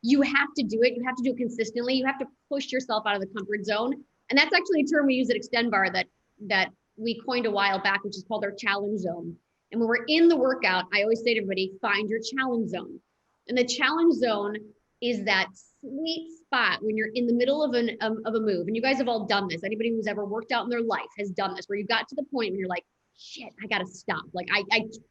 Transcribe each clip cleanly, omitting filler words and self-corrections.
you have to do it. You have to do it consistently. You have to push yourself out of the comfort zone. And that's actually a term we use at Xtendbarre that we coined a while back, which is called our challenge zone. And when we're in the workout, I always say to everybody, find your challenge zone. And the challenge zone is that sweet spot when you're in the middle of a move. And you guys have all done this. Anybody who's ever worked out in their life has done this, where you got to the point when you're like, shit, I gotta stop. Like I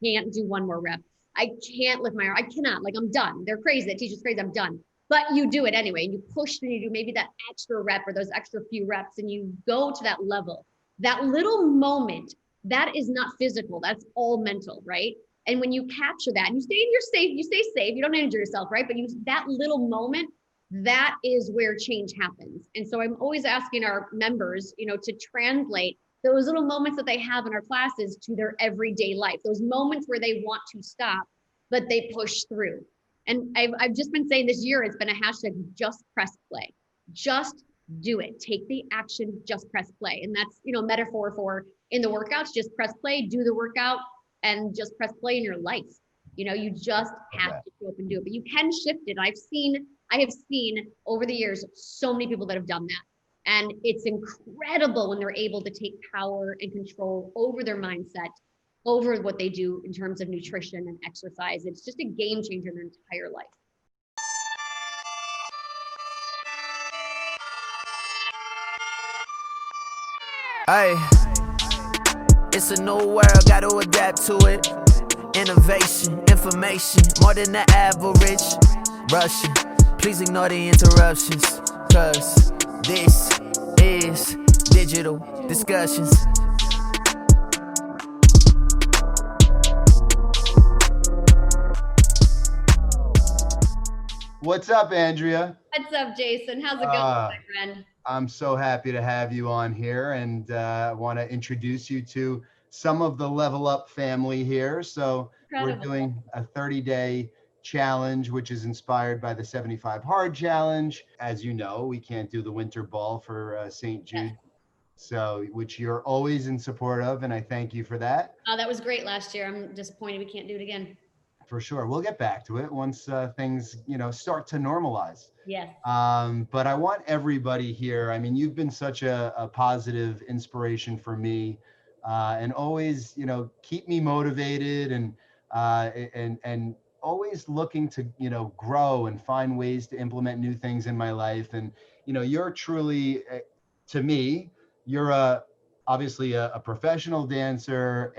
can't do one more rep. I can't lift my arm. I cannot, like, I'm done. They're crazy. That teacher's crazy. I'm done. But you do it anyway. And you push and you do maybe that extra rep or those extra few reps and you go to that level. That little moment, that is not physical. That's all mental, right? And when you capture that and you stay safe, you don't injure yourself, right? But that little moment, that is where change happens. And so I'm always asking our members, to translate those little moments that they have in our classes to their everyday life, those moments where they want to stop, but they push through. And I've just been saying this year, it's been a hashtag, just press play. Just do it. Take the action, just press play. And that's, metaphor for in the workouts, just press play, do the workout, and just press play in your life. You just have to show up and do it, but you can shift it. I have seen over the years, so many people that have done that. And it's incredible when they're able to take power and control over their mindset, over what they do in terms of nutrition and exercise. It's just a game changer in their entire life. Hey, it's a new world, gotta adapt to it. Innovation, information, more than the average. Rushing, please ignore the interruptions, cause this is digital discussions. What's up, Andrea? What's up, Jayson? How's it going, my friend? I'm so happy to have you on here, and I want to introduce you to some of the Level Up family here. So we're doing a 30-day challenge, which is inspired by the 75 Hard Challenge. As you know, we can't do the winter ball for St. Jude, so which you're always in support of, and I thank you for that. Oh, that was great last year. I'm disappointed we can't do it again. For sure. We'll get back to it once things, start to normalize. Yes. But I want everybody here. I mean, you've been such a positive inspiration for me, and always, keep me motivated and always looking to, grow and find ways to implement new things in my life. And, you're truly, to me, you're obviously a professional dancer,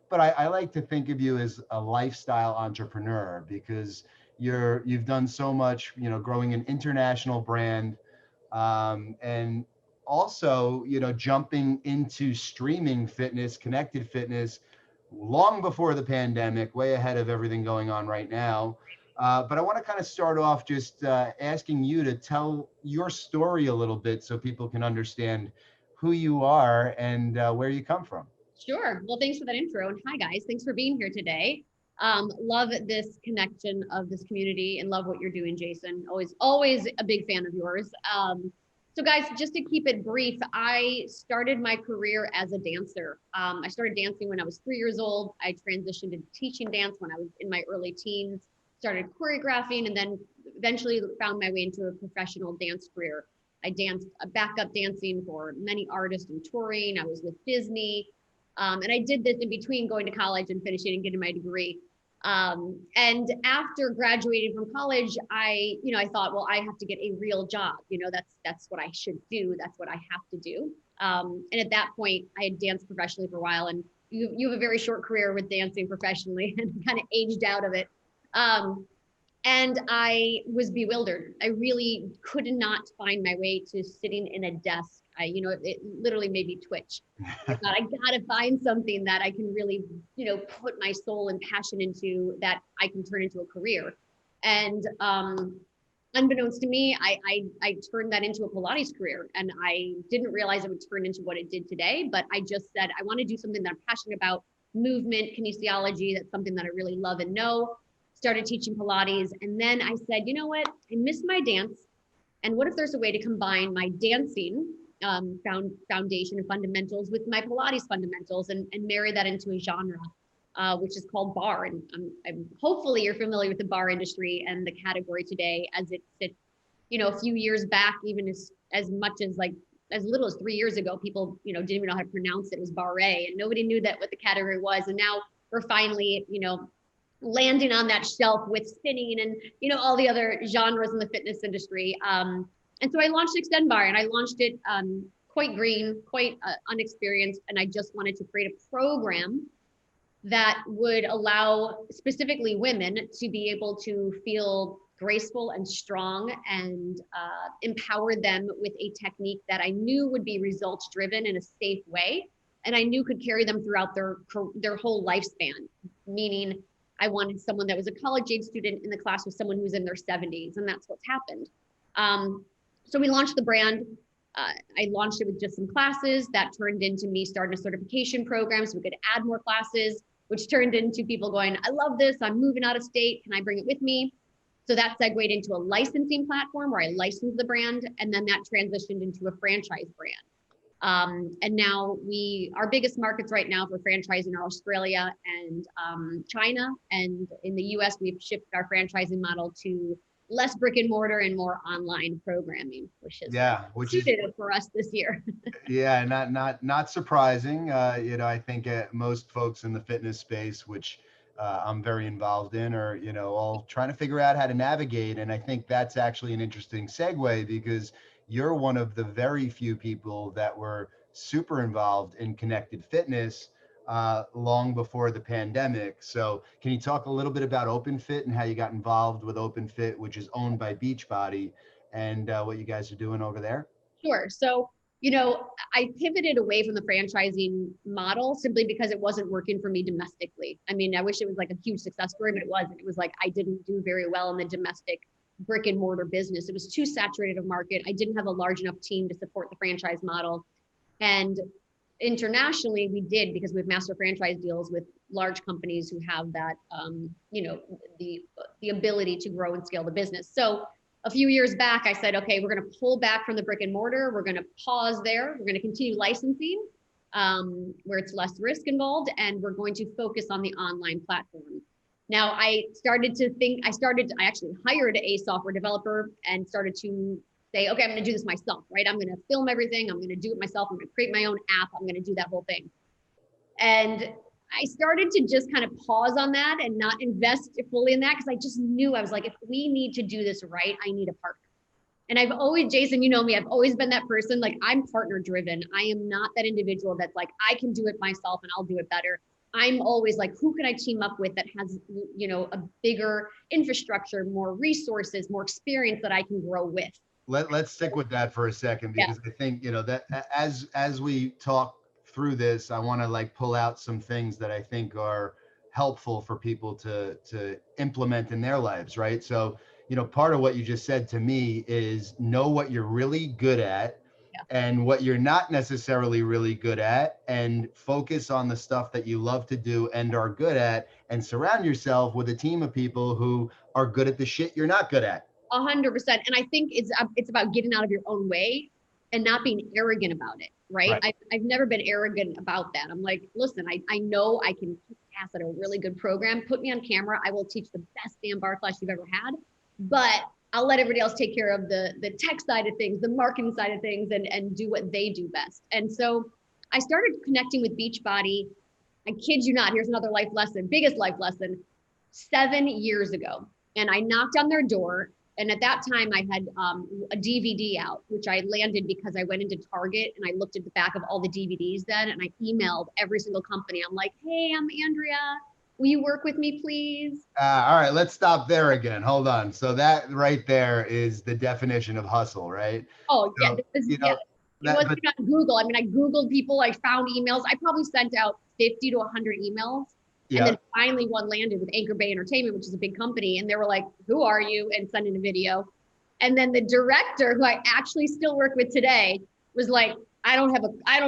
but I like to think of you as a lifestyle entrepreneur, because you've done so much, growing an international brand, and also, jumping into streaming fitness, connected fitness, long before the pandemic, way ahead of everything going on right now. But I want to kind of start off just asking you to tell your story a little bit so people can understand who you are and where you come from. Sure. Well, thanks for that intro. And hi, guys. Thanks for being here today. Love this connection of this community and love what you're doing, Jayson. Always a big fan of yours. So guys, just to keep it brief, I started my career as a dancer. I started dancing when I was 3 years old. I transitioned to teaching dance when I was in my early teens, started choreographing, and then eventually found my way into a professional dance career. I danced backup dancing for many artists and touring. I was with Disney. And I did this in between going to college and finishing and getting my degree. And after graduating from college, I thought, well, I have to get a real job. That's what I should do. That's what I have to do. And at that point, I had danced professionally for a while, and you have a very short career with dancing professionally and kind of aged out of it. And I was bewildered. I really could not find my way to sitting in a desk. It literally made me twitch. I thought, I gotta find something that I can really, put my soul and passion into, that I can turn into a career. And unbeknownst to me, I turned that into a Pilates career, and I didn't realize it would turn into what it did today. But I just said, I want to do something that I'm passionate about, movement, kinesiology. That's something that I really love and know. Started teaching Pilates. And then I said, you know what? I miss my dance. And what if there's a way to combine my dancing foundation and fundamentals with my Pilates fundamentals and marry that into a genre? which is called Barre. And hopefully you're familiar with the bar industry and the category today as it sits, a few years back, even as much as like as little as 3 years ago, people, didn't even know how to pronounce it. It was Barre, and nobody knew that what the category was. And now we're finally, landing on that shelf with spinning and, all the other genres in the fitness industry. And so I launched Xtendbarre, and I launched it quite green, quite unexperienced. And I just wanted to create a program that would allow specifically women to be able to feel graceful and strong and empower them with a technique that I knew would be results driven in a safe way. And I knew could carry them throughout their whole lifespan, meaning I wanted someone that was a college age student in the class with someone who's in their 70s. And that's what's happened. So we launched the brand. I launched it with just some classes that turned into me starting a certification program so we could add more classes, which turned into people going, I love this. I'm moving out of state. Can I bring it with me? So that segued into a licensing platform where I licensed the brand, and then that transitioned into a franchise brand. And now our biggest markets right now for franchising are Australia and China. And in the US, we've shifted our franchising model to less brick and mortar and more online programming, which is suited for us this year. Yeah, not surprising. I think most folks in the fitness space, which I'm very involved in, are all trying to figure out how to navigate. And I think that's actually an interesting segue, because you're one of the very few people that were super involved in connected fitness long before the pandemic. So can you talk a little bit about OpenFit and how you got involved with OpenFit, which is owned by Beachbody, and what you guys are doing over there? Sure. So, I pivoted away from the franchising model simply because it wasn't working for me domestically. I mean, I wish it was like a huge success story, but it wasn't. It was like I didn't do very well in the domestic brick and mortar business. It was too saturated a market. I didn't have a large enough team to support the franchise model. And internationally, we did, because we have master franchise deals with large companies who have that, the ability to grow and scale the business. So a few years back, I said, okay, we're going to pull back from the brick and mortar. We're going to pause there. We're going to continue licensing where it's less risk involved, and we're going to focus on the online platform. Now, I actually hired a software developer and started to say, okay, I'm going to do this myself, right? I'm going to film everything. I'm going to do it myself. I'm going to create my own app. I'm going to do that whole thing. And I started to just kind of pause on that and not invest fully in that, because I just knew, I was like, if we need to do this right, I need a partner. And I've always, Jayson, you know me, I've always been that person. Like, I'm partner driven. I am not that individual that's like, I can do it myself and I'll do it better. I'm always like, who can I team up with that has, a bigger infrastructure, more resources, more experience that I can grow with. Let's stick with that for a second, because I think, that as we talk through this, I want to pull out some things that I think are helpful for people to implement in their lives, right? So, part of what you just said to me is know what you're really good at and what you're not necessarily really good at, and focus on the stuff that you love to do and are good at, and surround yourself with a team of people who are good at the shit you're not good at. 100%. And I think it's about getting out of your own way and not being arrogant about it, right? I've never been arrogant about that. I'm like, listen, I know I can pass at a really good program. Put me on camera. I will teach the best damn bar class you've ever had, but I'll let everybody else take care of the tech side of things, the marketing side of things, and do what they do best. And so I started connecting with Beachbody. I kid you not, here's another life lesson, biggest life lesson, 7 years ago. And I knocked on their door. And at that time, I had a DVD out, which I landed because I went into Target and I looked at the back of all the DVDs then, and I emailed every single company. I'm like, hey, I'm Andrea. Will you work with me, please? All right, let's stop there again. Hold on. So that right there is the definition of hustle, right? Oh, so, yeah. It wasn't on Google. I mean, I Googled people. I found emails. I probably sent out 50 to 100 emails. And then finally one landed with Anchor Bay Entertainment, which is a big company. And they were like, who are you? And sent in a video. And then the director, who I actually still work with today, was like, I don't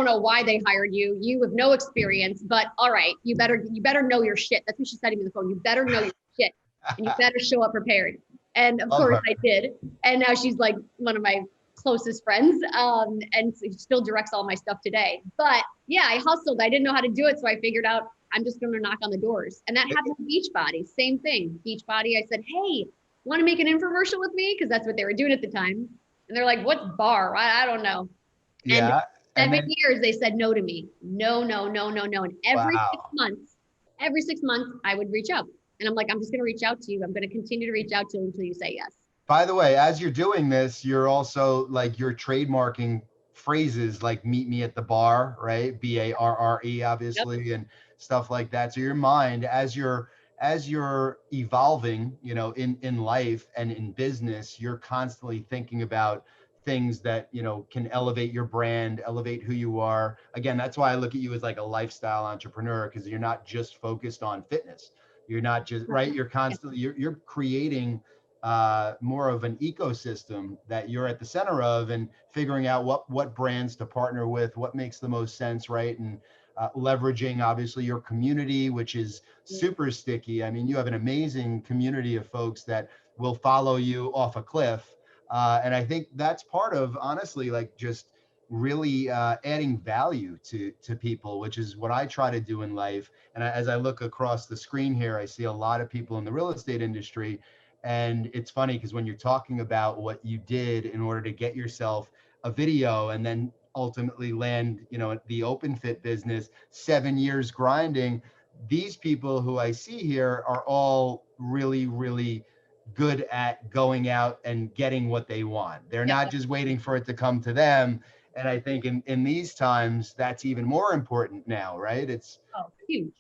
know why they hired you. You have no experience, but all right, you better know your shit. That's what she said to me on the phone. You better know your shit and you better show up prepared. And of course I did. And now she's like one of my closest friends. And she still directs all my stuff today. But yeah, I hustled. I didn't know how to do it. So I figured out I'm just going to knock on the doors. And that happened with Beachbody. Same thing. Beachbody, I said, hey, want to make an infomercial with me? Because that's what they were doing at the time. And they're like, what's Barre? I don't know. And Yeah. And 7 then, years, they said no to me. No, no, no, no, no. And wow. every 6 months, I would reach out. And I'm like, I'm just going to reach out to you. I'm going to continue to reach out to you until you say yes. By the way, as you're doing this, you're also like you're trademarking phrases like meet me at the bar, right? Barre, Yep. obviously, and stuff like that. So your mind, as you're evolving, in life and in business, you're constantly thinking about things that, can elevate your brand, elevate who you are. Again, that's why I look at you as like a lifestyle entrepreneur, because you're not just focused on fitness. You're not just right. You're constantly you're creating more of an ecosystem that you're at the center of, and figuring out what brands to partner with, what makes the most sense, right? And leveraging obviously your community, which is super sticky. I mean, you have an amazing community of folks that will follow you off a cliff. And I think that's part of, honestly, like just really adding value to people, which is what I try to do in life. And as I look across the screen here, I see a lot of people in the real estate industry. And it's funny because when you're talking about what you did in order to get yourself a video and then ultimately land, the open fit business, 7 years grinding, these people who I see here are all really, really good at going out and getting what they want. They're Yep. not just waiting for it to come to them. And I think in these times, that's even more important now, right? It's Oh, huge.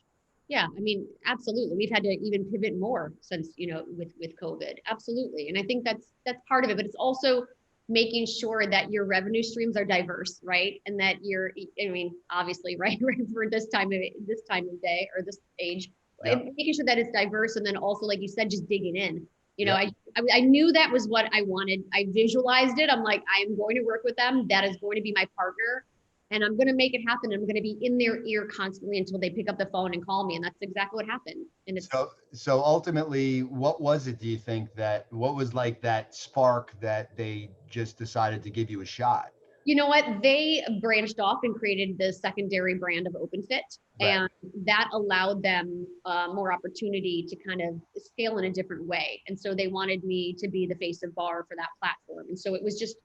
Yeah, I mean, absolutely. We've had to even pivot more since, with COVID. Absolutely. And I think that's part of it, but it's also making sure that your revenue streams are diverse, right? And that I mean, obviously, right, right for this time of day or this age, yeah, making sure that it's diverse. And then also, like you said, just digging in. yeah. I knew that was what I wanted. I visualized it. I'm like, I am going to work with them. That is going to be my partner, and I'm going to make it happen. I'm going to be in their ear constantly until they pick up the phone and call me. And that's exactly what happened. And it's, So ultimately, what was it, do you think, what was like that spark that they just decided to give you a shot? you know what, they branched off and created the secondary brand of OpenFit. Right. And that allowed them more opportunity to kind of scale in a different way. And so they wanted me to be the face of Barre for that platform. And so it was just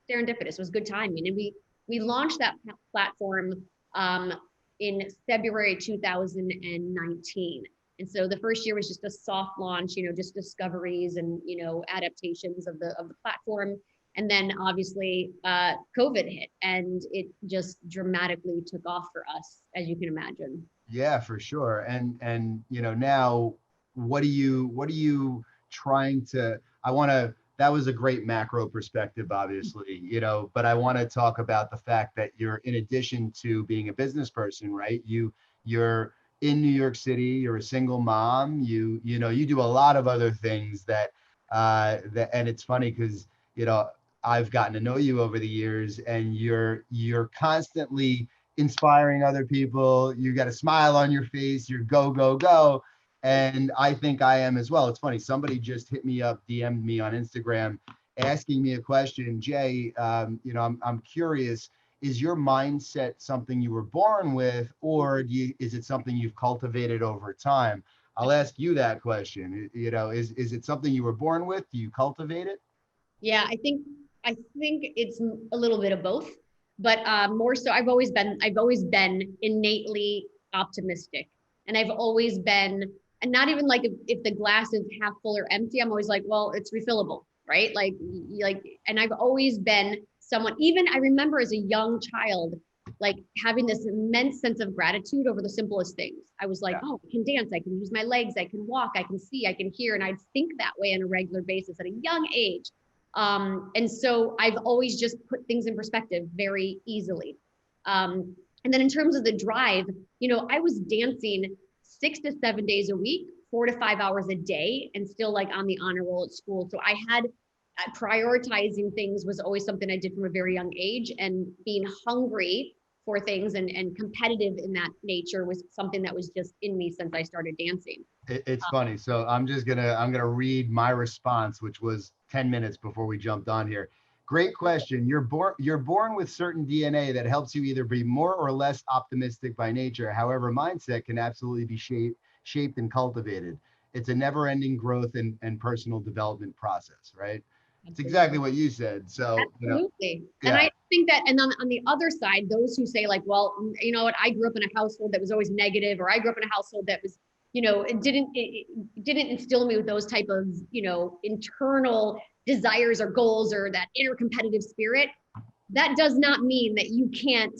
serendipitous. It was good timing. And we launched that platform um, in February 2019. And so the first year was just a soft launch, just discoveries and, adaptations of the platform. And then obviously COVID hit, and it just dramatically took off for us, as you can imagine. Yeah, for sure. And now what are you trying to, that was a great macro perspective, obviously, but I want to talk about the fact that you're, in addition to being a business person, right? You're in New York City, you're a single mom, you do a lot of other things and it's funny because, I've gotten to know you over the years, and you're constantly inspiring other people. You got a smile on your face. You're go, go, go. And I think I am as well. It's funny. Somebody just hit me up, DM'd me on Instagram, asking me a question. Jay, I'm curious. Is your mindset something you were born with, or is it something you've cultivated over time? I'll ask you that question. Is it something you were born with? Do you cultivate it? Yeah, I think it's a little bit of both, but more so, I've always been innately optimistic, and I've always been, and not even like if the glass is half full or empty, I'm always like, well, it's refillable, right? And I've always been someone. Even I remember as a young child, like having this immense sense of gratitude over the simplest things. I was like, Yeah. oh, I can dance, I can use my legs, I can walk, I can see, I can hear, and I'd think that way on a regular basis at a young age. And so I've always just put things in perspective very easily. And then in terms of the drive, I was dancing 6 to 7 days a week, 4 to 5 hours a day, and still like on the honor roll at school. So I had prioritizing things was always something I did from a very young age, and being hungry for things and competitive in that nature was something that was just in me since I started dancing. It's funny. So I'm gonna read my response, which was 10 minutes before we jumped on here. Great question. You're born with certain DNA that helps you either be more or less optimistic by nature. However, mindset can absolutely be shaped and cultivated. It's a never-ending growth and personal development process, right? It's exactly Absolutely. what you said. So, Absolutely. And yeah. I think that, and on the other side, those who say like, well, you know what, I grew up in a household that was always negative, or I grew up in a household that was, it didn't instill me with those type of, internal desires or goals or that inner competitive spirit. That does not mean that you can't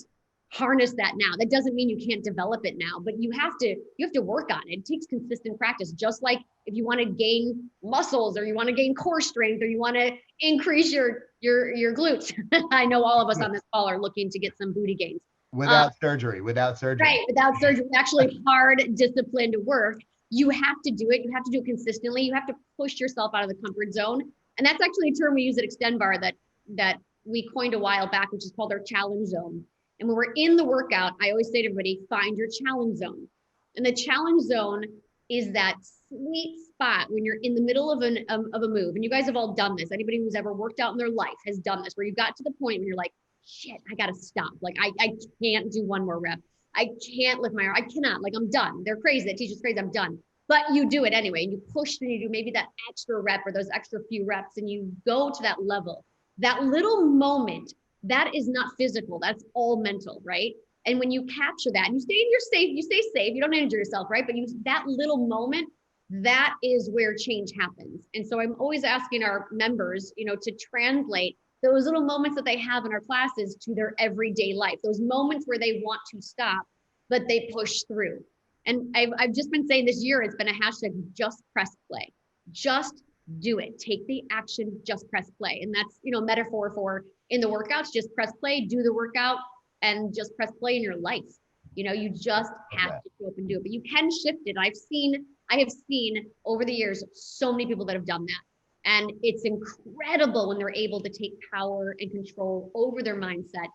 harness that now. That doesn't mean you can't develop it now, but you have to work on it. It takes consistent practice. Just like if you want to gain muscles or you want to gain core strength or you want to increase your glutes. I know all of us on this call are looking to get some booty gains. Without surgery, without surgery. Right, without surgery, actually hard, disciplined work. You have to do it. You have to do it consistently. You have to push yourself out of the comfort zone. And that's actually a term we use at Xtendbarre that we coined a while back, which is called our challenge zone. And when we're in the workout, I always say to everybody, find your challenge zone. And the challenge zone is that sweet spot when you're in the middle of a move. And you guys have all done this. Anybody who's ever worked out in their life has done this, where you got to the point when you're like, shit, I got to stop. Like, I can't do one more rep. I can't lift my arm. I cannot, like, I'm done. They're crazy. That teacher's crazy. I'm done. But you do it anyway. And you push and you do maybe that extra rep or those extra few reps and you go to that level. That little moment, that is not physical. That's all mental, right? And when you capture that and you stay safe, you don't injure yourself, right? But that little moment, that is where change happens. And so I'm always asking our members, to translate those little moments that they have in our classes to their everyday life, those moments where they want to stop, but they push through. And I've just been saying this year, it's been a hashtag, just press play. Just do it. Take the action, just press play. And that's, metaphor for in the workouts, just press play, do the workout, and just press play in your life. You just have to go up and do it, but you can shift it. I have seen over the years, so many people that have done that. And it's incredible when they're able to take power and control over their mindset,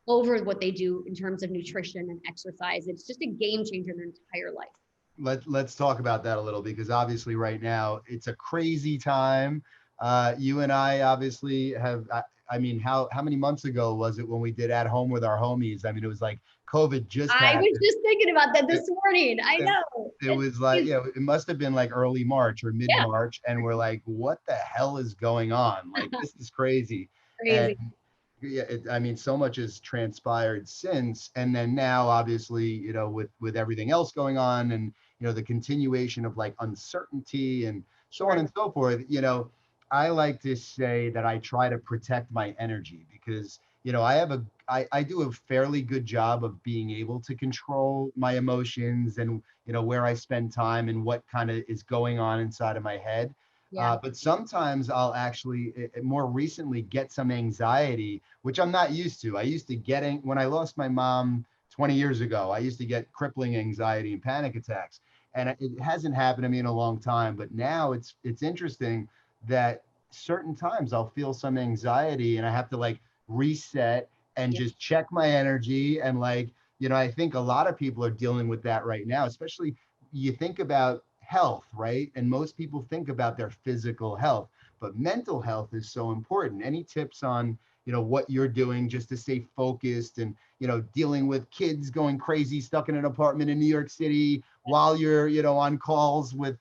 over what they do in terms of nutrition and exercise. It's just a game changer in their entire life. Let's talk about that a little, because obviously right now it's a crazy time. You and I obviously have, how many months ago was it when we did At Home with our homies? I mean, it was like COVID just happened. I was just thinking about that this morning. I know. It was like, it must have been like early March or mid-March. Yeah. And we're like, what the hell is going on? Like, this is crazy. Crazy. And yeah, so much has transpired since. And then now, obviously, with everything else going on and, the continuation of like uncertainty and so on and so forth, I like to say that I try to protect my energy because, I do a fairly good job of being able to control my emotions and, where I spend time and what kind of is going on inside of my head. Yeah. But sometimes I'll actually more recently get some anxiety, which I'm not used to. I used to when I lost my mom 20 years ago, I used to get crippling anxiety and panic attacks. And it hasn't happened to me in a long time. But now it's interesting that certain times I'll feel some anxiety and I have to like reset and just check my energy. And like, I think a lot of people are dealing with that right now, especially you think about health, right? And most people think about their physical health, but mental health is so important. Any tips on, what you're doing just to stay focused and, dealing with kids going crazy, stuck in an apartment in New York City while you're, on calls with,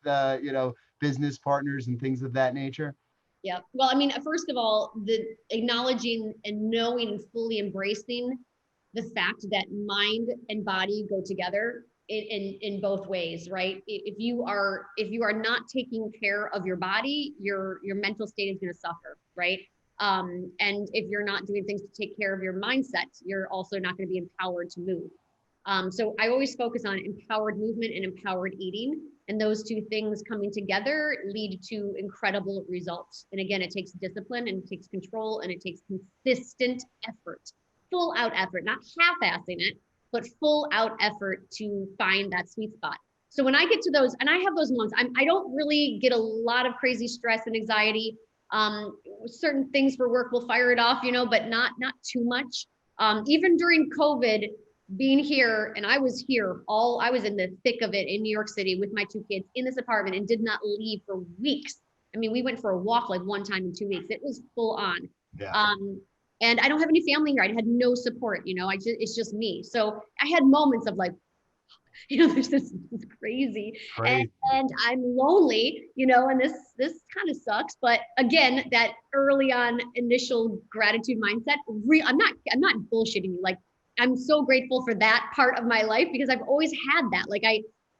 business partners and things of that nature? Yeah. Well, first of all, the acknowledging and knowing and fully embracing the fact that mind and body go together in both ways, right? If you are not taking care of your body, your mental state is going to suffer, right? And if you're not doing things to take care of your mindset, you're also not going to be empowered to move. So I always focus on empowered movement and empowered eating. And those two things coming together lead to incredible results. And again, it takes discipline and it takes control and it takes consistent effort, full out effort, not half-assing it, but full out effort to find that sweet spot. So when I get to those, and I have those moments, I don't really get a lot of crazy stress and anxiety. Certain things for work will fire it off, but not too much. Even during COVID, being here, and I was in the thick of it in New York City with my two kids in this apartment and did not leave for weeks. I mean, we went for a walk like one time in 2 weeks. It was full on. Yeah. And I don't have any family here. I had no support, it's just me. So I had moments of like, there's this crazy, Crazy. and I'm lonely, and this kind of sucks. But again, that early on initial gratitude mindset, I'm not bullshitting you. Like, I'm so grateful for that part of my life because I've always had that. Like,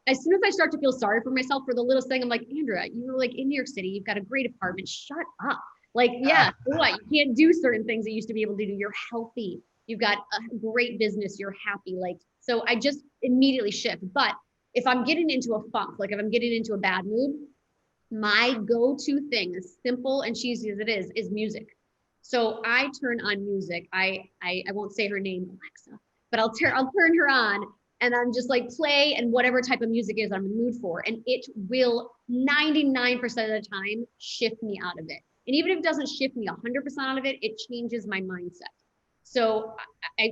as soon as I start to feel sorry for myself for the littlest thing, I'm like, Andrea, you were like in New York City, you've got a great apartment, shut up. Like, yeah, what? You can't do certain things that you used to be able to do. You're healthy. You've got a great business. You're happy. Like, so I just immediately shift. But if I'm getting into a funk, like if I'm getting into a bad mood, my go-to thing, as simple and cheesy as it is music. So I turn on music. I won't say her name, Alexa, but I'll turn her on and I'm just like play and whatever type of music is I'm in the mood for. And it will 99% of the time shift me out of it. And even if it doesn't shift me 100% out of it, it changes my mindset. So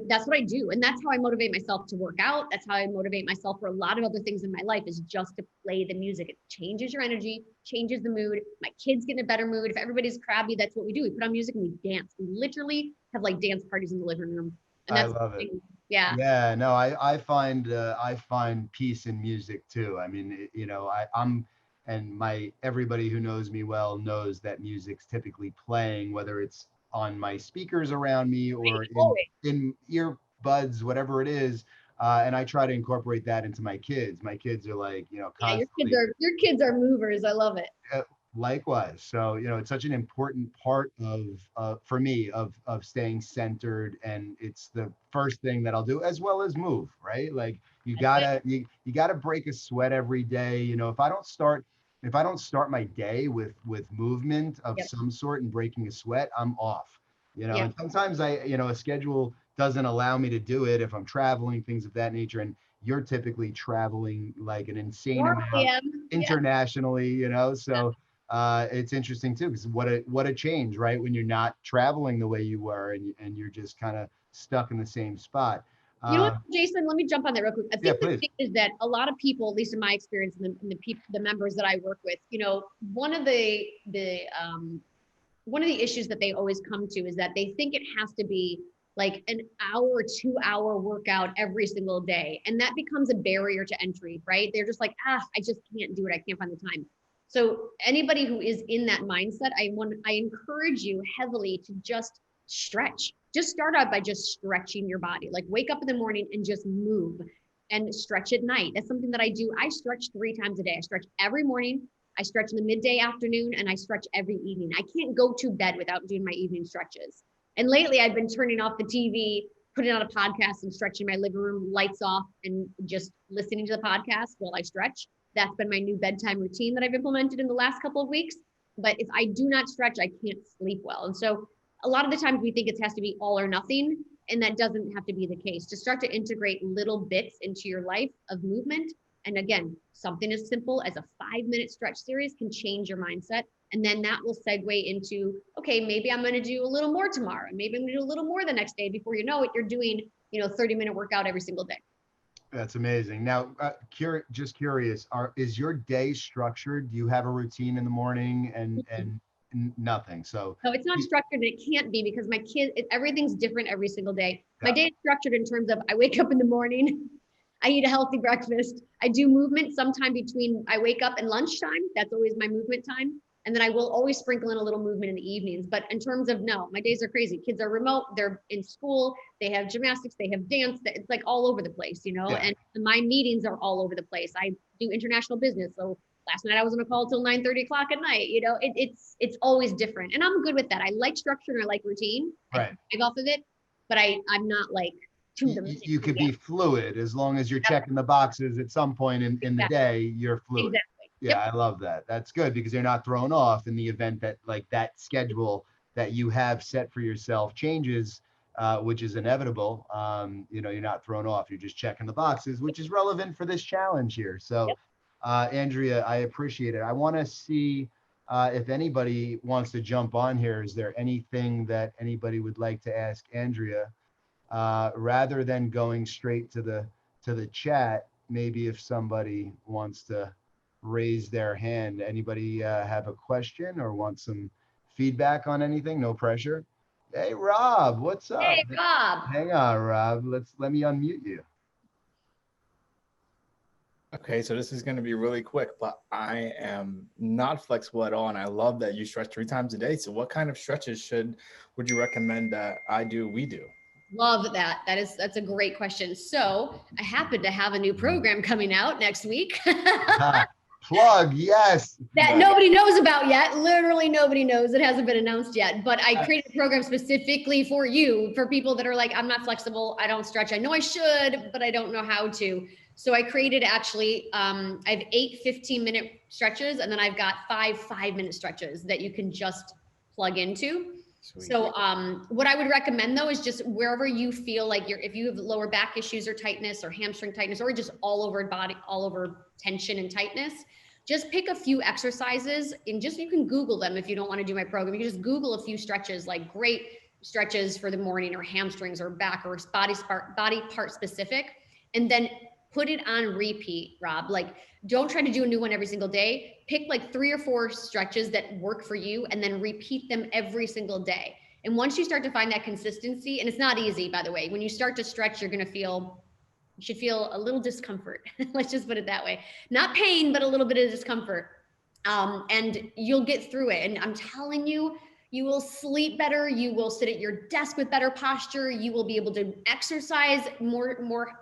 that's what I do. And that's how I motivate myself to work out. That's how I motivate myself for a lot of other things in my life, is just to play the music. It changes your energy, changes the mood. My kids get in a better mood. If everybody's crabby, that's what we do. We put on music and we dance. We literally have like dance parties in the living room. And that's I love it. Yeah. Yeah, no, I find peace in music too. I mean, and everybody who knows me well knows that music's typically playing, whether it's on my speakers around me or in earbuds, whatever it is. And I try to incorporate that into my kids. My kids are like, Yeah, constantly. your kids are movers. I love it. Likewise. So, it's such an important part for me of staying centered, and it's the first thing that I'll do, as well as move, right? Like you gotta break a sweat every day. If I don't start my day with movement of some sort and breaking a sweat, I'm off. And sometimes a schedule doesn't allow me to do it if I'm traveling, things of that nature. And you're typically traveling like an insane amount internationally, so it's interesting too, because what a change, right? When you're not traveling the way you were, and you're just kind of stuck in the same spot. You know what, Jayson, let me jump on that real quick. I think the Please. thing is that a lot of people, at least in my experience, and the members that I work with, one of the issues that they always come to is that they think it has to be like an hour, 2 hour workout every single day. And that becomes a barrier to entry, right? They're just like, I just can't do it. I can't find the time. So anybody who is in that mindset, I encourage you heavily to just stretch. Just start out by just stretching your body. Like wake up in the morning and just move, and stretch at night. That's something that I do. I stretch 3 times a day. I stretch every morning, I stretch in the midday, afternoon, and I stretch every evening. I can't go to bed without doing my evening stretches. And lately I've been turning off the TV, putting on a podcast and stretching my living room, lights off, and just listening to the podcast while I stretch. That's been my new bedtime routine that I've implemented in the last couple of weeks. But if I do not stretch, I can't sleep well. And so a lot of the times we think it has to be all or nothing, and that doesn't have to be the case. To start to integrate little bits into your life of movement. And again, something as simple as a 5-minute stretch series can change your mindset. And then that will segue into, okay, maybe I'm going to do a little more tomorrow. Maybe I'm going to do a little more the next day. Before you know it, you're doing, 30-minute workout every single day. That's amazing. Now, just curious, is your day structured? Do you have a routine in the morning and nothing? So no, it's not structured. It can't be, because my kid, everything's different every single day. My day is structured in terms of I wake up in the morning, I eat a healthy breakfast, I do movement sometime between I wake up and lunchtime. That's always my movement time. And then I will always sprinkle in a little movement in the evenings. But in terms of, no, my days are crazy. Kids are remote, they're in school, they have gymnastics, they have dance. It's like all over the place, and my meetings are all over the place. I do international business. So last night I was on a call till 9:30 o'clock at night. It's always different. And I'm good with that. I like structure and I like routine. Right. I off of it, but I'm not like to the minute. You could be fluid as long as you're checking the boxes at some point in the day, you're fluid. Exactly. Yeah, I love that. That's good, because you're not thrown off in the event that like that schedule that you have set for yourself changes, which is inevitable. You're not thrown off. You're just checking the boxes, which is relevant for this challenge here. So, Andrea, I appreciate it. I want to see if anybody wants to jump on here. Is there anything that anybody would like to ask Andrea, rather than going straight to the chat? Maybe if somebody wants to raised their hand. Anybody have a question or want some feedback on anything? No pressure. Hey, Rob, what's up? Hey, Rob. Hang on, Rob. Let me unmute you. Okay, so this is going to be really quick, but I am not flexible at all, and I love that you stretch 3 times a day. So what kind of stretches would you recommend that we do? Love that. That's a great question. So I happen to have a new program coming out next week. Plug, yes. That nobody knows about yet. Literally nobody knows. It hasn't been announced yet, but I created a program specifically for you, for people that are like, I'm not flexible. I don't stretch. I know I should, but I don't know how to. So I created actually, I have 8 15-minute stretches, and then I've got 5 5-minute stretches that you can just plug into. Sweet. So what I would recommend though is just wherever you feel like if you have lower back issues or tightness or hamstring tightness, or just all over body, all over tension and tightness, just pick a few exercises and you can Google them if you don't want to do my program. You can just Google a few stretches, like great stretches for the morning, or hamstrings or back, or body part specific, and then put it on repeat, Rob. Like, don't try to do a new one every single day. Pick like 3 or 4 stretches that work for you, and then repeat them every single day. And once you start to find that consistency, and it's not easy, by the way, when you start to stretch, you should feel a little discomfort. Let's just put it that way. Not pain, but a little bit of discomfort. And you'll get through it. And I'm telling you, you will sleep better. You will sit at your desk with better posture. You will be able to exercise more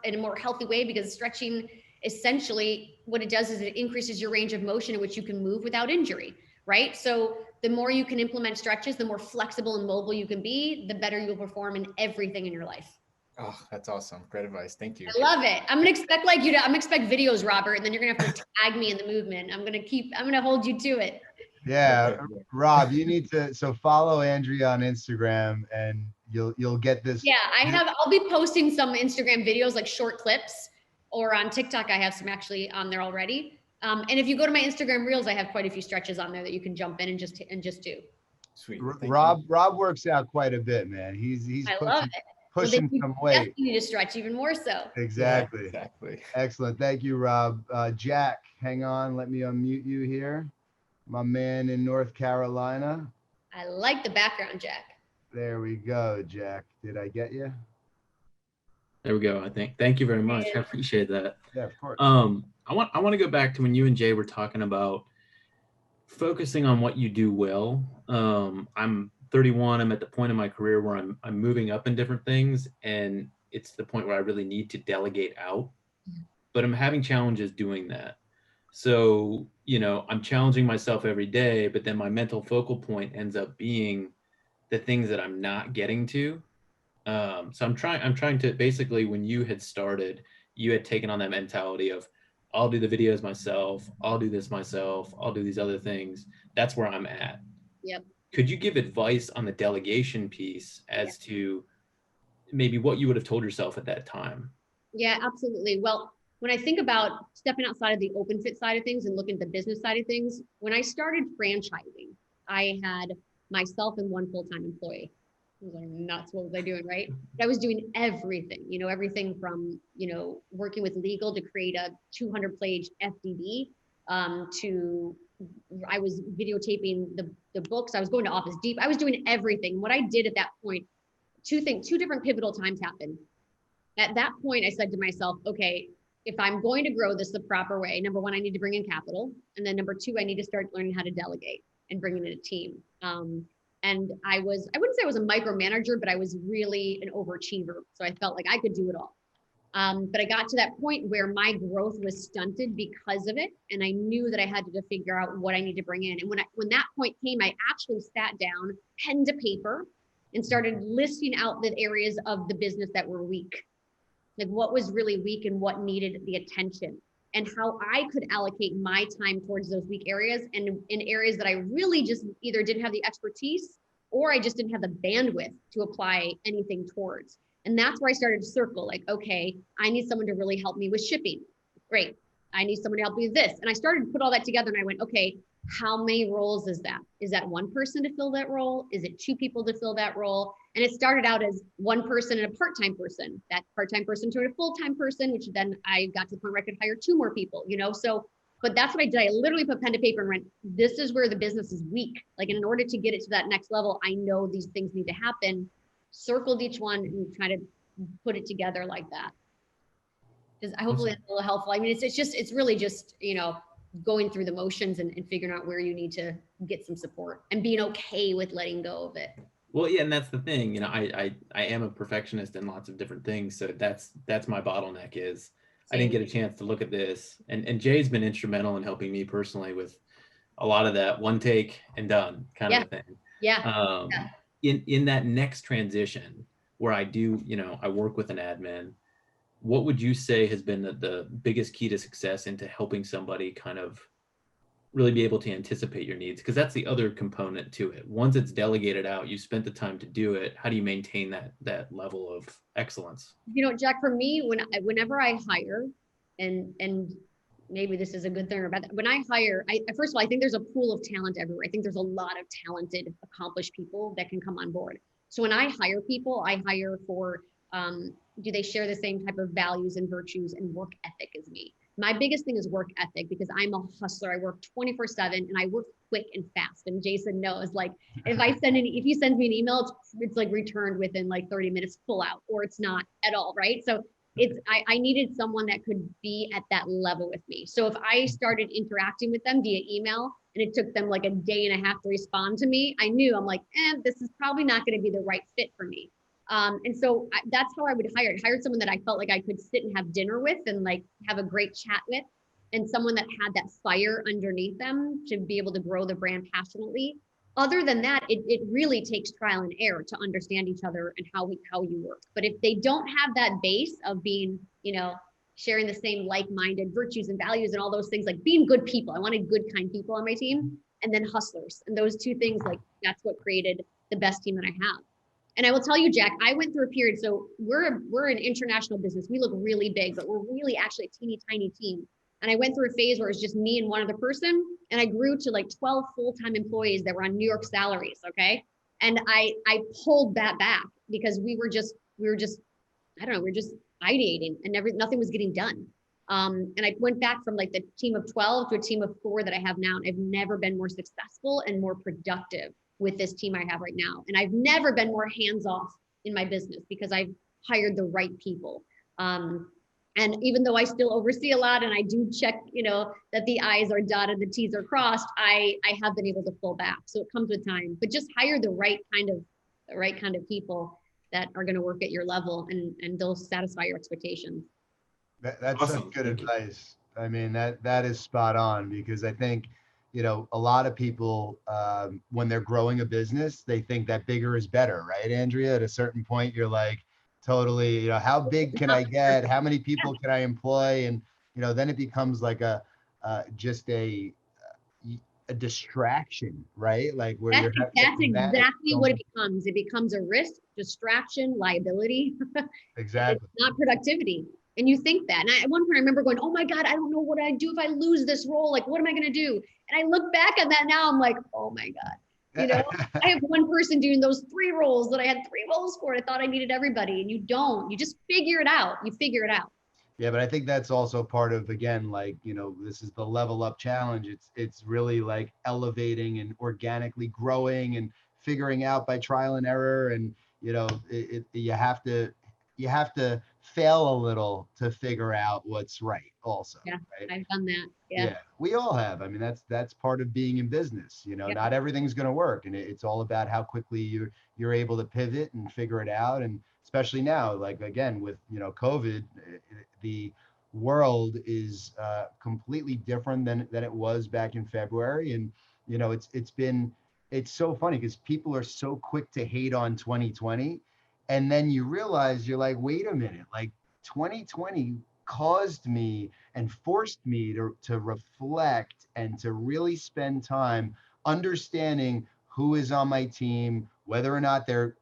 in a more healthy way, because stretching, essentially what it does is it increases your range of motion in which you can move without injury, right? So the more you can implement stretches, the more flexible and mobile you can be, the better you'll perform in everything in your life. Oh, that's awesome. Great advice. Thank you. I love it. I'm going to expect I'm going to expect videos, Robert, and then you're going to have to tag me in the movement. I'm going to hold you to it. Yeah, Rob, you need to follow Andrea on Instagram, and you'll get this. Yeah, I'll be posting some Instagram videos, like short clips, or on TikTok I have some actually on there already. And if you go to my Instagram Reels, I have quite a few stretches on there that you can jump in and just do. Sweet. Rob works out quite a bit, man. He's pushing some weight. You need to stretch even more so. Exactly. Yeah, exactly. Excellent. Thank you, Rob. Jack, hang on. Let me unmute you here. My man in North Carolina. I like the background, Jack. There we go, Jack. Did I get you? There we go. I think. Thank you very much. I appreciate that. Yeah, of course. I want to go back to when you and Jay were talking about focusing on what you do well. I'm 31. I'm at the point in my career where I'm moving up in different things, and it's the point where I really need to delegate out. But I'm having challenges doing that. So, I'm challenging myself every day, but then my mental focal point ends up being the things that I'm not getting to. So I'm trying to basically, when you had started, you had taken on that mentality of, I'll do the videos myself, I'll do this myself, I'll do these other things. That's where I'm at. Yep. Could you give advice on the delegation piece as to maybe what you would have told yourself at that time? Yeah, absolutely. Well, when I think about stepping outside of the open fit side of things and looking at the business side of things, when I started franchising, I had myself and one full-time employee. I was like, nuts, what was I doing, right? But I was doing everything, everything from, working with legal to create a 200-page FDD, to I was videotaping the books. I was going to Office Deep. I was doing everything. What I did at that point, two different pivotal times happened. At that point, I said to myself, okay, if I'm going to grow this the proper way, number one, I need to bring in capital. And then number two, I need to start learning how to delegate and bringing in a team. And I wouldn't say I was a micromanager, but I was really an overachiever. So I felt like I could do it all. But I got to that point where my growth was stunted because of it. And I knew that I had to figure out what I need to bring in. And when that point came, I actually sat down, pen to paper, and started listing out the areas of the business that were weak. Like what was really weak and what needed the attention, and how I could allocate my time towards those weak areas, and in areas that I really just either didn't have the expertise or I just didn't have the bandwidth to apply anything towards. And that's where I started to circle, like, okay, I need someone to really help me with shipping. Great. I need someone to help me with this. And I started to put all that together, and I went, okay, how many roles is that? Is that one person to fill that role? Is it 2 people to fill that role? And it started out as 1 person and a part-time person. That part-time person turned a full-time person, which then I got to the point where I could hire 2 more people, So But that's what I did. I literally put pen to paper and went, this is where the business is weak. Like, in order to get it to that next level, I know these things need to happen. Circled each one and try to put it together like that. Because hopefully that's a little helpful. I mean, it's really just, going through the motions and figuring out where you need to get some support and being okay with letting go of it. Well, yeah, and that's the thing. I am a perfectionist in lots of different things, so that's my bottleneck is I didn't get a chance to look at this, and Jay's been instrumental in helping me personally with a lot of that one take and done kind of a thing. Yeah. In that next transition where I do, I work with an admin, what would you say has been the biggest key to success into helping somebody kind of really be able to anticipate your needs? Because that's the other component to it. Once it's delegated out, you spent the time to do it. How do you maintain that level of excellence? Jack, for me, whenever I hire, and maybe this is a good thing or bad, when I hire, first of all, I think there's a pool of talent everywhere. I think there's a lot of talented, accomplished people that can come on board. So when I hire people, I hire for, do they share the same type of values and virtues and work ethic as me? My biggest thing is work ethic, because I'm a hustler. I work 24/7 and I work quick and fast. And Jayson knows, like, if he sends me an email, it's like returned within like 30 minutes full out, or it's not at all. Right. So I needed someone that could be at that level with me. So if I started interacting with them via email and it took them like a day and a half to respond to me, I knew, I'm like, this is probably not going to be the right fit for me. And so that's how I would hire. I hired someone that I felt like I could sit and have dinner with and like have a great chat with, and someone that had that fire underneath them to be able to grow the brand passionately. Other than that, it really takes trial and error to understand each other and how you work. But if they don't have that base of being, sharing the same like-minded virtues and values and all those things, like being good people, I wanted good, kind people on my team, and then hustlers. And those two things, like, that's what created the best team that I have. And I will tell you, Jack, I went through a period. So we're an international business. We look really big, but we're really actually a teeny tiny team. And I went through a phase where it was just me and one other person. And I grew to like 12 full-time employees that were on New York salaries. Okay. And I pulled that back because we were just, I don't know, we were just ideating and nothing was getting done. And I went back from like the team of 12 to a team of 4 that I have now. And I've never been more successful and more productive with this team I have right now. And I've never been more hands-off in my business because I've hired the right people. And even though I still oversee a lot and I do check, that the I's are dotted, the T's are crossed, I have been able to pull back. So it comes with time, but just hire the right kind of people that are going to work at your level and they'll satisfy your expectations. That's Awesome. such good advice. I mean, that is spot on, because I think, a lot of people, when they're growing a business, they think that bigger is better, right, Andrea? At a certain point, you're like, totally, how big can I get? How many people can I employ? And, then it becomes like just a distraction, right? Like where that's exactly what it becomes. It becomes a risk, distraction, liability. Exactly. It's not productivity. And you think that. And at one point I remember going, oh my God, I don't know what I'd do if I lose this role. Like, what am I going to do? And I look back on that now, I'm like, oh my God, I have one person doing those 3 roles that I had 3 roles for. I thought I needed everybody, and you don't. You just figure it out. You figure it out. Yeah, but I think that's also part of, again, like, this is the level up challenge. It's really like elevating and organically growing and figuring out by trial and error. And, you have to fail a little to figure out what's right also. Yeah, right? I've done that. Yeah. We all have. I mean, that's part of being in business. Not everything's going to work, and it's all about how quickly you're able to pivot and figure it out. And especially now, like, again, with COVID, the world is completely different than it was back in February. And it's so funny because people are so quick to hate on 2020. And then you realize, you're like, wait a minute, like 2020 caused me and forced me to reflect and to really spend time understanding who is on my team, whether or not they're,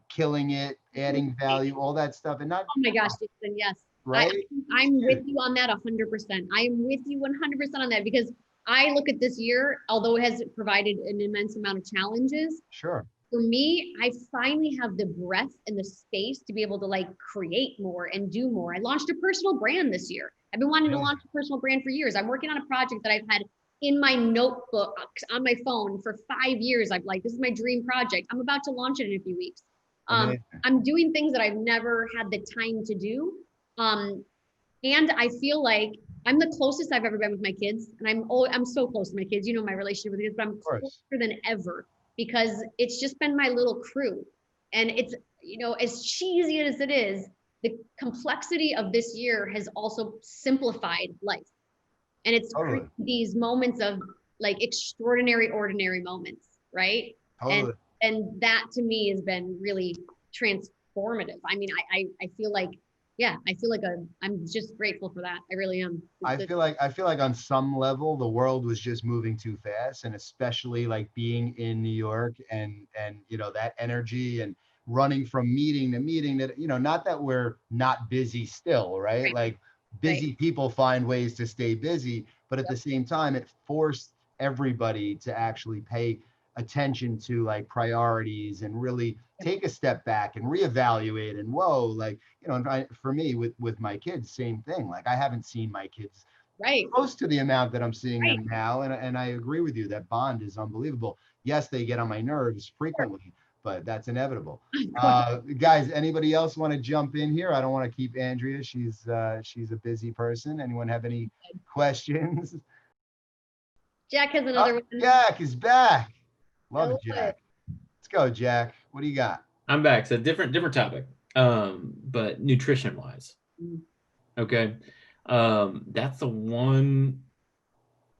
killing it, adding value, all that stuff. And not, oh my gosh, Jayson, yes. Right? I'm with you on that 100%. I am with you 100% on that, because I look at this year, although it has provided an immense amount of challenges. Sure. for me, I finally have the breath and the space to be able to like create more and do more. I launched a personal brand this year. I've been wanting to launch a personal brand for years. I'm working on a project that I've had in my notebook on my phone for 5 years. I'm like, this is my dream project. I'm about to launch it in a few weeks. I'm doing things that I've never had the time to do. And I feel like I'm the closest I've ever been with my kids. And I'm so close to my kids. You know, my relationship with kids, but I'm closer than ever because it's just been my little crew. And it's, you know, as cheesy as it is, the complexity of this year has also simplified life. And it's these moments of like extraordinary, ordinary moments, right? And that to me has been really transformative. I mean, I feel like, I'm just grateful for that. I really am. I feel like on some level the world was just moving too fast, and especially like being in New York and you know, that energy and running from meeting to meeting, that, you know, not that we're not busy still, right? Like busy people find ways to stay busy, but at the same time it forced everybody to actually pay attention to like priorities and really take a step back and reevaluate. And whoa, like, you know, for me with my kids, same thing. Like I haven't seen my kids close to the amount that I'm seeing them now, and I agree with you, that bond is unbelievable. Yes, they get on my nerves frequently, but that's inevitable. Guys, anybody else want to jump in here? I don't want to keep Andrea. She's a busy person. Anyone have any questions? Jack has another one. Jack is back. Love Jack. Let's go, Jack. What do you got? I'm back. So different topic, but nutrition wise. Okay. That's the one.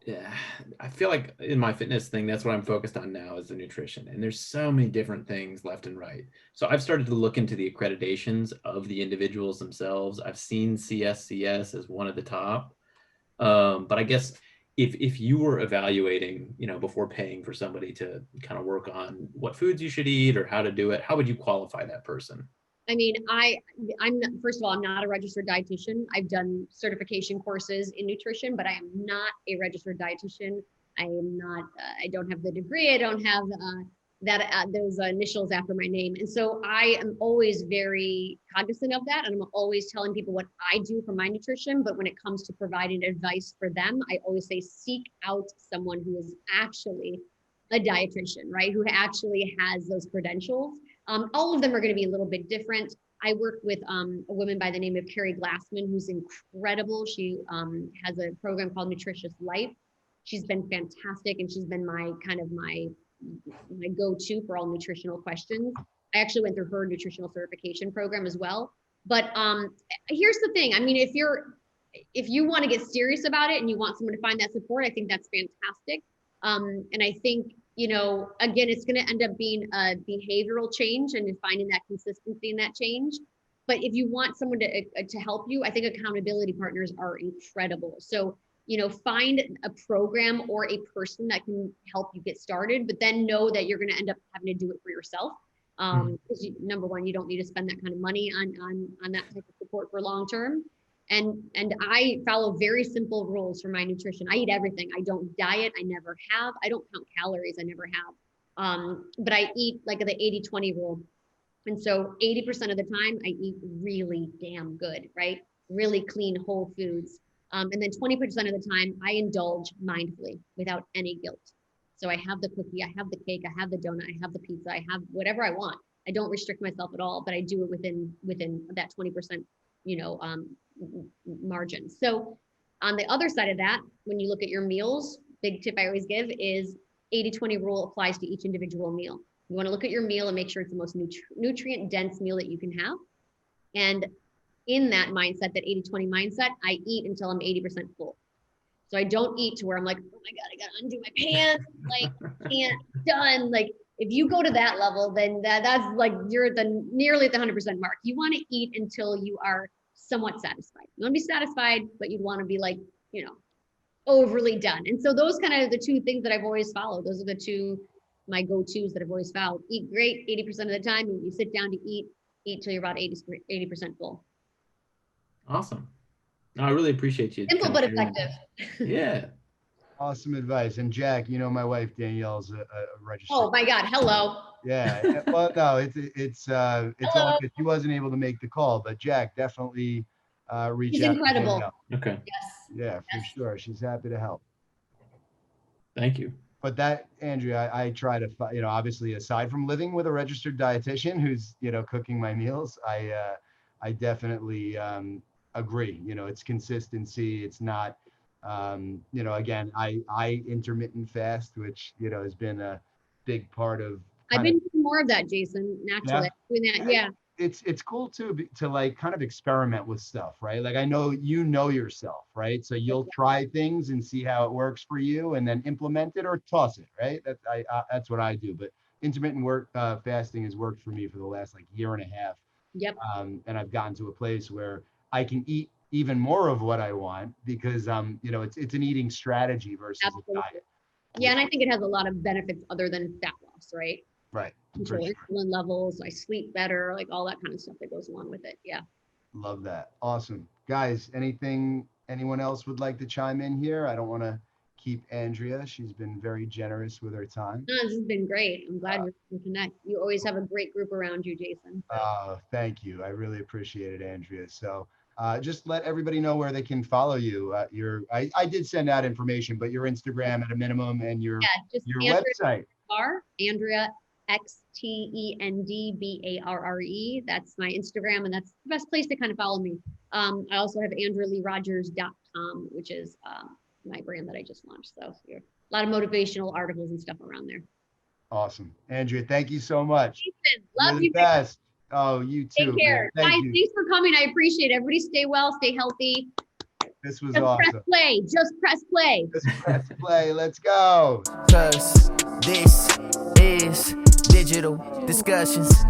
Yeah, I feel like in my fitness thing, that's what I'm focused on now, is the nutrition. And there's so many different things left and right. So I've started to look into the accreditations of the individuals themselves. I've seen CSCS as one of the top. But I guess if you were evaluating, you know, before paying for somebody to kind of work on what foods you should eat or how to do it, how would you qualify that person? I mean, I'm first of all, I'm not a registered dietitian. I've done certification courses in nutrition, but I am not a registered dietitian. I am not, I don't have the degree. I don't have those initials after my name. And so I am always very cognizant of that. And I'm always telling people what I do for my nutrition. But when it comes to providing advice for them, I always say, seek out someone who is actually a dietitian, right? Who actually has those credentials. All of them are going to be a little bit different. I work with a woman by the name of Carrie Glassman, who's incredible. She has a program called Nutritious Life. She's been fantastic, and she's been my go-to for all nutritional questions. I actually went through her nutritional certification program as well. But here's the thing. I mean, if you want to get serious about it and you want someone to find that support, I think that's fantastic. And I think, you know, again, it's going to end up being a behavioral change and finding that consistency in that change. But if you want someone to help you, I think accountability partners are incredible. So, you know, find a program or a person that can help you get started, but then know that you're going to end up having to do it for yourself. Because number one, you don't need to spend that kind of money on that type of support for long term. And I follow very simple rules for my nutrition. I eat everything. I don't diet. I never have. I don't count calories. I never have. But I eat like the 80-20 rule. And so 80% of the time I eat really damn good, right? Really clean whole foods. And then 20% of the time I indulge mindfully without any guilt. So I have the cookie, I have the cake, I have the donut, I have the pizza, I have whatever I want. I don't restrict myself at all, but I do it within that 20%, you know, margin. So on the other side of that, when you look at your meals, big tip I always give is 80-20 rule applies to each individual meal. You want to look at your meal and make sure it's the most nutrient dense meal that you can have. And in that mindset, that 80-20 mindset, I eat until I'm 80% full. So I don't eat to where I'm like, oh my God, I got to undo my pants. Like, can't, done. Like, if you go to that level, then that's like, you're nearly at the 100% mark. You want to eat until you are somewhat satisfied. You want to be satisfied, but you'd want to be like, you know, overly done. And so those kind of the two things that I've always followed. Those are the two, my go-tos that I've always followed. Eat great 80% of the time. And you sit down to eat till you're about 80% full. Awesome. No, I really appreciate you. Simple but effective. Yeah. Awesome advice. And Jack, you know, my wife Danielle's a registered. Oh my God. Hello. Yeah. Well, no, it's all good. She wasn't able to make the call, but Jack definitely reach She's out. incredible. Okay. Yes. Yeah, for sure. She's happy to help. Thank you. But that, Andrea, I try to, obviously aside from living with a registered dietitian who's, cooking my meals, I definitely agree. It's consistency. It's not, again, I intermittent fast, which, has been a big part of. I've been doing more of that, Jason, naturally. Doing that, yeah. It's cool too to like kind of experiment with stuff, right? Like I know yourself, right? So you'll try things and see how it works for you, and then implement it or toss it, right? That's what I do. But intermittent fasting has worked for me for the last like year and a half. Yep. And I've gotten to a place where I can eat even more of what I want because it's an eating strategy versus a diet. Yeah, and I think it has a lot of benefits other than fat loss, right? Right. Control insulin levels, I sleep better, like all that kind of stuff that goes along with it. Yeah. Love that. Awesome. Guys, anyone else would like to chime in here? I don't want to keep Andrea. She's been very generous with her time. No, this has been great. I'm glad we connect. You always have a great group around you, Jason. Thank you. I really appreciate it, Andrea. So just let everybody know where they can follow you. I did send out information, but your Instagram at a minimum and your website. Andrea Xtendbarre. That's my Instagram, and that's the best place to kind of follow me. I also have AndreaLeeRogers.com, which is my brand that I just launched. So a lot of motivational articles and stuff around there. Awesome. Andrea, thank you so much. Jason, love You're you. the best. Oh, you too. Take care. Man. Guys, thanks for coming. I appreciate it. Everybody stay well, stay healthy. This was Just awesome. Press play. Just press play. Just press play. Let's go. 'Cause this is digital discussions.